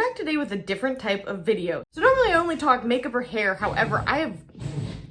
back today with a different type of video. So normally I only talk makeup or hair, however,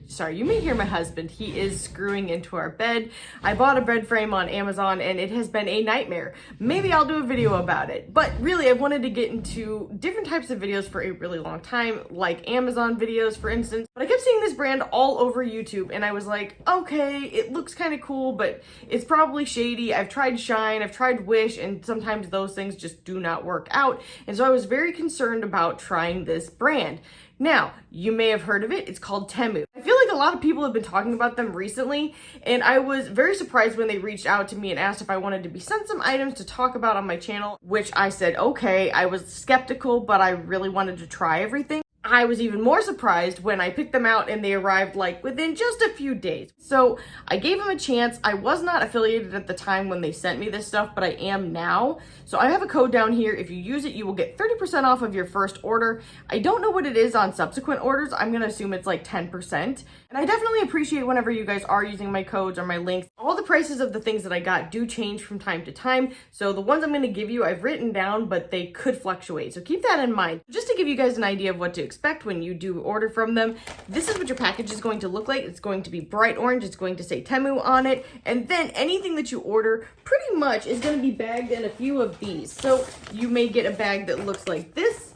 Sorry, you may hear my husband. He is screwing into our bed. I bought a bed frame on Amazon and it has been a nightmare. Maybe I'll do a video about it. But really, I've wanted to get into different types of videos for a really long time, like Amazon videos, for instance. But I kept seeing this brand all over YouTube and I was like, okay, it looks kind of cool, but it's probably shady. I've tried Shine, I've tried Wish, and sometimes those things just do not work out. And so I was very concerned about trying this brand. Now, you may have heard of it. It's called Temu. I feel like a lot of people have been talking about them recently, and I was very surprised when they reached out to me and asked if I wanted to be sent some items to talk about on my channel, which I said, okay. I was skeptical, but I really wanted to try everything. I was even more surprised when I picked them out and they arrived like within just a few days. So I gave them a chance. I was not affiliated at the time when they sent me this stuff, but I am now. So I have a code down here. If you use it, you will get 30% off of your first order. I don't know what it is on subsequent orders. I'm going to assume it's like 10%. And I definitely appreciate whenever you guys are using my codes or my links. All the prices of the things that I got do change from time to time. So the ones I'm going to give you, I've written down, but they could fluctuate. So keep that in mind. Just to give you guys an idea of what to expect when you do order from them, this is what your package is going to look like. It's going to be bright orange. It's going to say Temu on it. And then anything that you order pretty much is going to be bagged in a few of these. So you may get a bag that looks like this.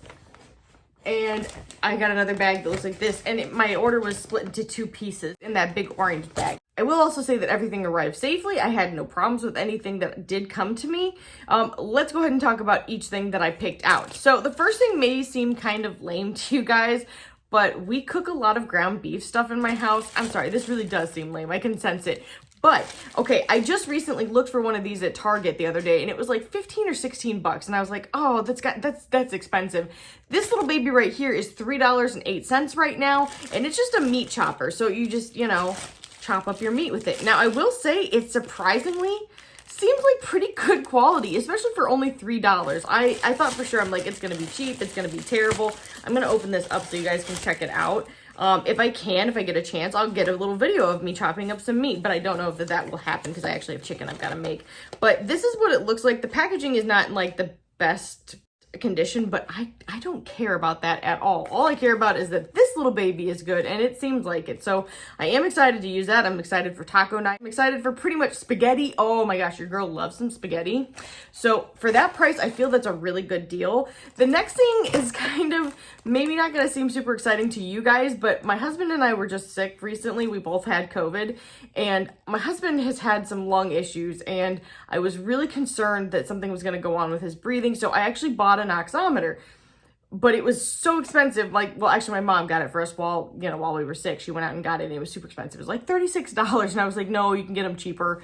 And I got another bag that looks like this, and my order was split into 2 pieces in that big orange bag. I will also say that everything arrived safely. I had no problems with anything that did come to me. Let's go ahead and talk about each thing that I picked out. So the first thing may seem kind of lame to you guys, but we cook a lot of ground beef stuff in my house. I'm sorry, this really does seem lame. I can sense it. But, okay, I just recently looked for one of these at Target the other day, and it was like 15 or 16 bucks. And I was like, oh, that's expensive. This little baby right here is $3.08 right now, and it's just a meat chopper. So you just, you know, chop up your meat with it. Now, I will say it surprisingly seems like pretty good quality, especially for only $3. I thought for sure, I'm like, it's going to be cheap. It's going to be terrible. I'm going to open this up so you guys can check it out. If I get a chance, I'll get a little video of me chopping up some meat, but I don't know if that will happen because I actually have chicken I've got to make. But this is what it looks like. The packaging is not in like the best condition, but I don't care about that at all. All I care about is that this little baby is good, and it seems like it. So I am excited to use that. I'm excited for taco night. I'm excited for pretty much spaghetti. Oh my gosh, your girl loves some spaghetti. So for that price, I feel that's a really good deal. The next thing is kind of maybe not going to seem super exciting to you guys, but my husband and I were just sick recently. We both had COVID, and my husband has had some lung issues, and I was really concerned that something was going to go on with his breathing. So I actually bought an oximeter, but it was so expensive. Like, well, actually my mom got it for us while we were sick. She went out and got it, and it was super expensive. It was like $36, and I was like, no, you can get them cheaper.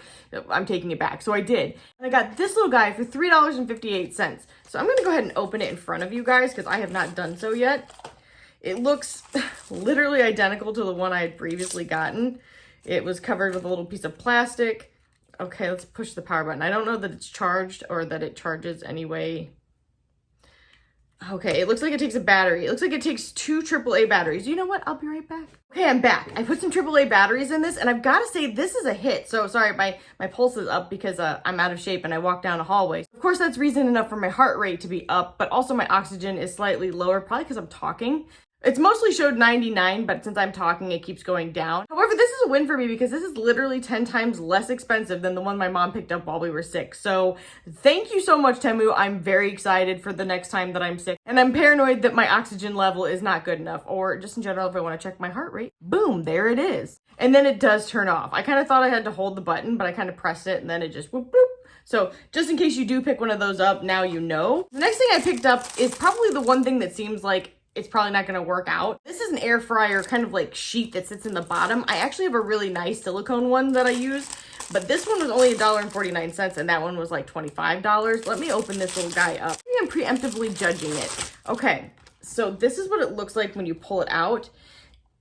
I'm taking it back. So I did. And I got this little guy for $3.58. So I'm going to go ahead and open it in front of you guys because I have not done so yet. It looks literally identical to the one I had previously gotten. It was covered with a little piece of plastic. Okay, let's push the power button. I don't know that it's charged or that it charges anyway. Okay, it looks like it takes a battery. It looks like it takes 2 AAA batteries. You know what? I'll be right back. Okay, I'm back. I put some AAA batteries in this, and I've got to say this is a hit. So sorry, my pulse is up because I'm out of shape and I walked down a hallway. Of course, that's reason enough for my heart rate to be up, but also my oxygen is slightly lower, probably because I'm talking. It's mostly showed 99, but since I'm talking, it keeps going down. However, this is a win for me because this is literally 10 times less expensive than the one my mom picked up while we were sick. So thank you so much, Temu. I'm very excited for the next time that I'm sick. And I'm paranoid that my oxygen level is not good enough, or just in general, if I want to check my heart rate, boom, there it is. And then it does turn off. I kind of thought I had to hold the button, but I kind of pressed it and then it just whoop, whoop. So just in case you do pick one of those up, now you know. The next thing I picked up is probably the one thing that seems like it's probably not going to work out. This is an air fryer kind of like sheet that sits in the bottom. I actually have a really nice silicone one that I use, but this one was only $1.49 and that one was like $25. Let me open this little guy up. I'm preemptively judging it. Okay, so this is what it looks like when you pull it out.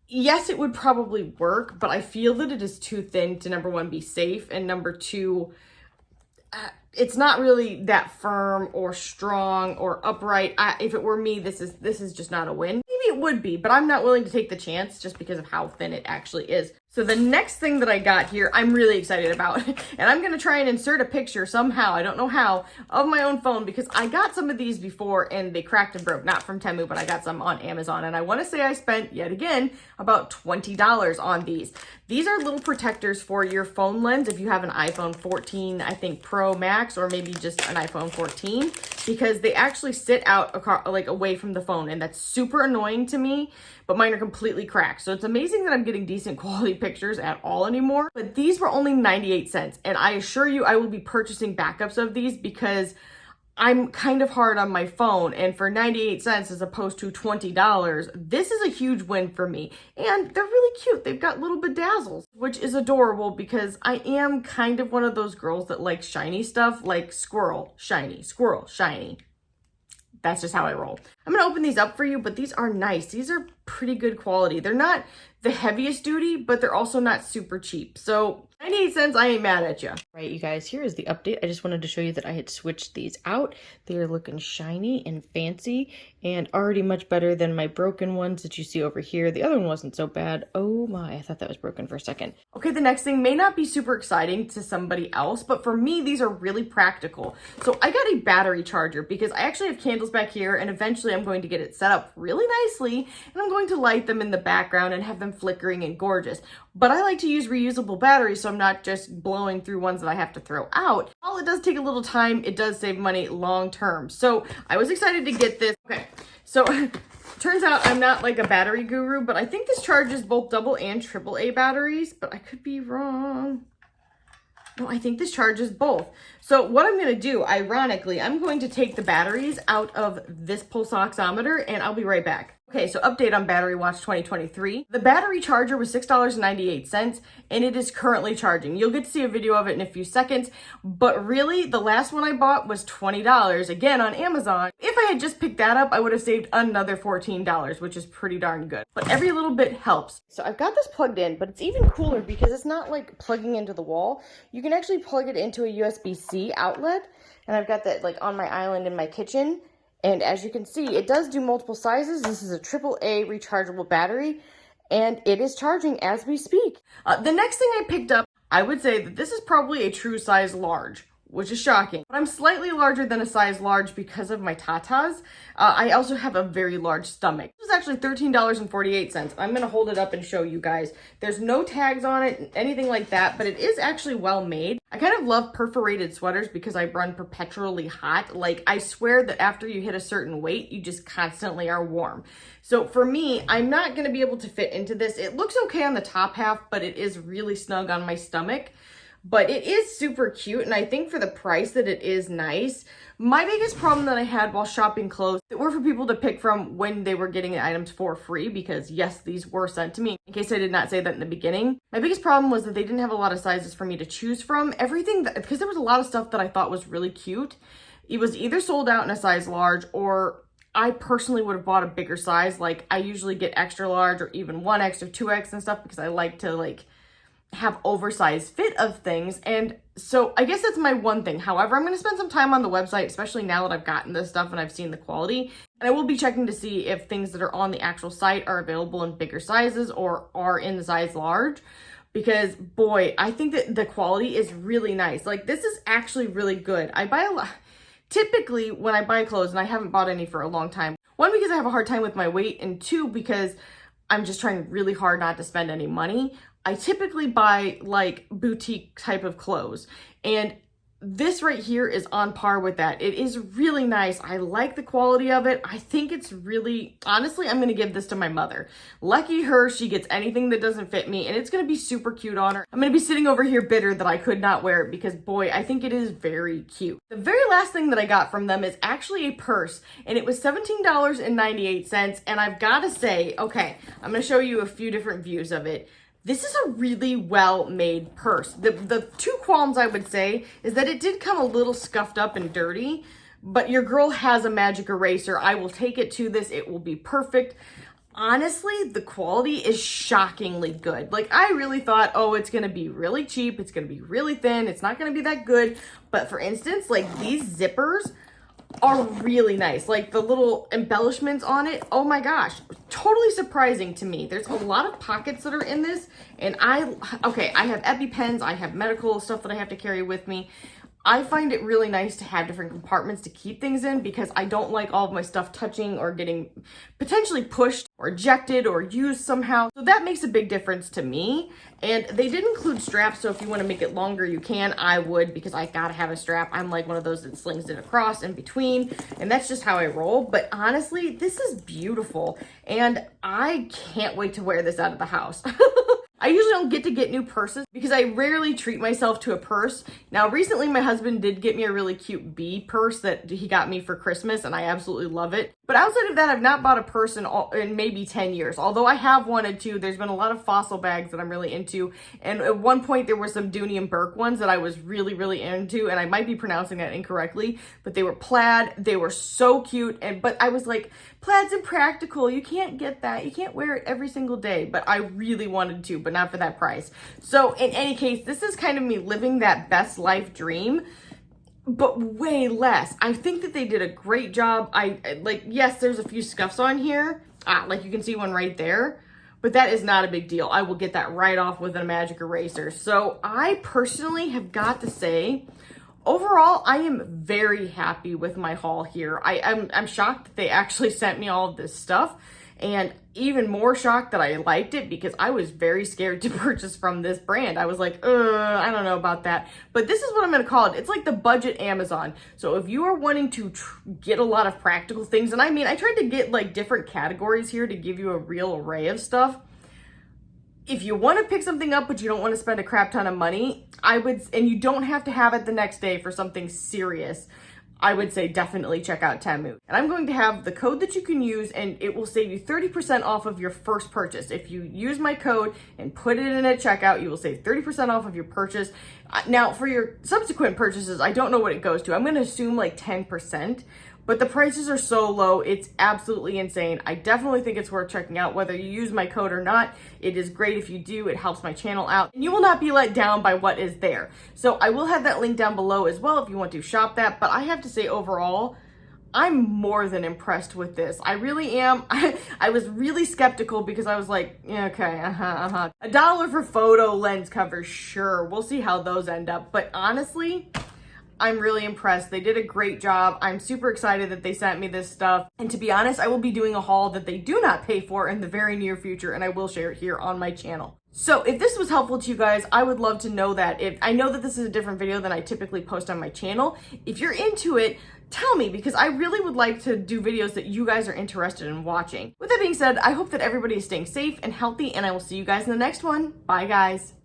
Yes, it would probably work, but I feel that it is too thin to, number one, be safe, and number two, it's not really that firm or strong or upright. If it were me, this is just not a win. Maybe it would be, but I'm not willing to take the chance just because of how thin it actually is. So the next thing that I got here, I'm really excited about, and I'm gonna try and insert a picture somehow, I don't know how, of my own phone, because I got some of these before and they cracked and broke, not from Temu, but I got some on Amazon, and I wanna say I spent, yet again, about $20 on these. These are little protectors for your phone lens if you have an iPhone 14, I think Pro Max, or maybe just an iPhone 14, because they actually sit out like away from the phone, and that's super annoying to me, but mine are completely cracked. So it's amazing that I'm getting decent quality pictures at all anymore. But these were only 98 cents, and I assure you I will be purchasing backups of these because I'm kind of hard on my phone, and for 98 cents as opposed to $20, this is a huge win for me. And they're really cute. They've got little bedazzles, which is adorable because I am kind of one of those girls that likes shiny stuff, like squirrel, shiny, squirrel, shiny. That's just how I roll. I'm gonna open these up for you, but these are nice. These are pretty good quality. They're not the heaviest duty, but they're also not super cheap. So 98 cents, I ain't mad at you. Right, you guys, here is the update. I just wanted to show you that I had switched these out. They're looking shiny and fancy and already much better than my broken ones that you see over here. The other one wasn't so bad. Oh my, I thought that was broken for a second. Okay, the next thing may not be super exciting to somebody else, but for me, these are really practical. So I got a battery charger because I actually have candles back here, and eventually I'm going to get it set up really nicely, and I'm going to light them in the background and have them flickering and gorgeous. But I like to use reusable batteries, so I'm not just blowing through ones that I have to throw out. While it does take a little time, it does save money long term. So I was excited to get this. Okay, so turns out I'm not like a battery guru, but I think this charges both double and triple A batteries, but I could be wrong. No, I think this charges both. So what I'm gonna do, ironically, I'm going to take the batteries out of this pulse oximeter, and I'll be right back. Okay, so update on Battery Watch 2023. The battery charger was $6.98, and it is currently charging. You'll get to see a video of it in a few seconds, but really, the last one I bought was $20, again on Amazon. If I had just picked that up, I would have saved another $14, which is pretty darn good. But every little bit helps. So I've got this plugged in, but it's even cooler because it's not like plugging into the wall. You can actually plug it into a USB-C outlet, and I've got that like on my island in my kitchen. And as you can see, it does do multiple sizes. This is a AAA rechargeable battery, and it is charging as we speak. The next thing I picked up, I would say that this is probably a true size large, which is shocking. But I'm slightly larger than a size large because of my tatas. I also have a very large stomach. This is actually $13.48. I'm gonna hold it up and show you guys. There's no tags on it, anything like that, but it is actually well made. I kind of love perforated sweaters because I run perpetually hot. Like, I swear that after you hit a certain weight, you just constantly are warm. So for me, I'm not gonna be able to fit into this. It looks okay on the top half, but it is really snug on my stomach. But it is super cute, and I think for the price that it is nice. My biggest problem that I had while shopping clothes that were for people to pick from when they were getting the items for free, because yes, these were sent to me, in case I did not say that in the beginning. My biggest problem was that they didn't have a lot of sizes for me to choose from. Because there was a lot of stuff that I thought was really cute. It was either sold out in a size large, or I personally would have bought a bigger size. Like, I usually get extra large or even 1X or 2X and stuff because I like to like have oversized fit of things. And so I guess that's my one thing. However, I'm going to spend some time on the website, especially now that I've gotten this stuff and I've seen the quality. And I will be checking to see if things that are on the actual site are available in bigger sizes or are in the size large. Because boy, I think that the quality is really nice. Like, this is actually really good. I buy a lot. Typically when I buy clothes, and I haven't bought any for a long time, one, because I have a hard time with my weight, and two, because I'm just trying really hard not to spend any money. I typically buy like boutique type of clothes, and this right here is on par with that. It is really nice. I like the quality of it. I think it's really, honestly, I'm going to give this to my mother. Lucky her, she gets anything that doesn't fit me, and it's going to be super cute on her. I'm going to be sitting over here bitter that I could not wear it because boy, I think it is very cute. The very last thing that I got from them is actually a purse, and it was $17.98, and I've got to say, okay, I'm going to show you a few different views of it. This is a really well-made purse. The two qualms I would say is that it did come a little scuffed up and dirty, but your girl has a magic eraser. I will take it to this. It will be perfect. Honestly, the quality is shockingly good. Like, I really thought, oh, it's gonna be really cheap. It's gonna be really thin. It's not gonna be that good. But for instance, like these zippers, are really nice. Like the little embellishments on it, oh my gosh, totally surprising to me. There's a lot of pockets that are in this, and I have EpiPens, I have medical stuff that I have to carry with me. I find it really nice to have different compartments to keep things in because I don't like all of my stuff touching or getting potentially pushed or ejected or used somehow. So that makes a big difference to me. And they did include straps, so if you want to make it longer, you can. I would, because I gotta have a strap. I'm like one of those that slings it across in between, and that's just how I roll. But honestly, this is beautiful, and I can't wait to wear this out of the house. I usually don't get to get new purses because I rarely treat myself to a purse. Now, recently my husband did get me a really cute bee purse that he got me for Christmas, and I absolutely love it. But outside of that, I've not bought a purse in maybe 10 years, although I have wanted to. There's been a lot of fossil bags that I'm really into, and at one point there were some Dooney and Burke ones that I was really, really into, and I might be pronouncing that incorrectly, but they were plaid. They were so cute, but I was like, plaid's impractical. You can't get that. You can't wear it every single day, but I really wanted to, but not for that price. So in any case, this is kind of me living that best life dream, but way less. I think that they did a great job. Yes, there's a few scuffs on here. Like you can see one right there, but that is not a big deal. I will get that right off with a magic eraser. So I personally have got to say, overall, I am very happy with my haul here. I'm shocked that they actually sent me all of this stuff, and even more shocked that I liked it because I was very scared to purchase from this brand. I was like, I don't know about that. But this is what I'm going to call it. It's like the budget Amazon. So if you are wanting to get a lot of practical things, and I mean, I tried to get like different categories here to give you a real array of stuff. If you want to pick something up, but you don't want to spend a crap ton of money, and you don't have to have it the next day for something serious, I would say definitely check out Temu. And I'm going to have the code that you can use, and it will save you 30% off of your first purchase. If you use my code and put it in at checkout, you will save 30% off of your purchase. Now, for your subsequent purchases, I don't know what it goes to. I'm going to assume like 10%. But the prices are so low, it's absolutely insane. I definitely think it's worth checking out, whether you use my code or not. It is great if you do. It helps my channel out, and you will not be let down by what is there. So I will have that link down below as well if you want to shop that. But I have to say, overall, I'm more than impressed with this. I really am. I was really skeptical because I was like, yeah, okay, $1 for photo lens covers, sure. We'll see how those end up. But honestly, I'm really impressed. They did a great job. I'm super excited that they sent me this stuff. And to be honest, I will be doing a haul that they do not pay for in the very near future, and I will share it here on my channel. So if this was helpful to you guys, I would love to know that. I know that this is a different video than I typically post on my channel. If you're into it, tell me, because I really would like to do videos that you guys are interested in watching. With that being said, I hope that everybody is staying safe and healthy, and I will see you guys in the next one. Bye, guys.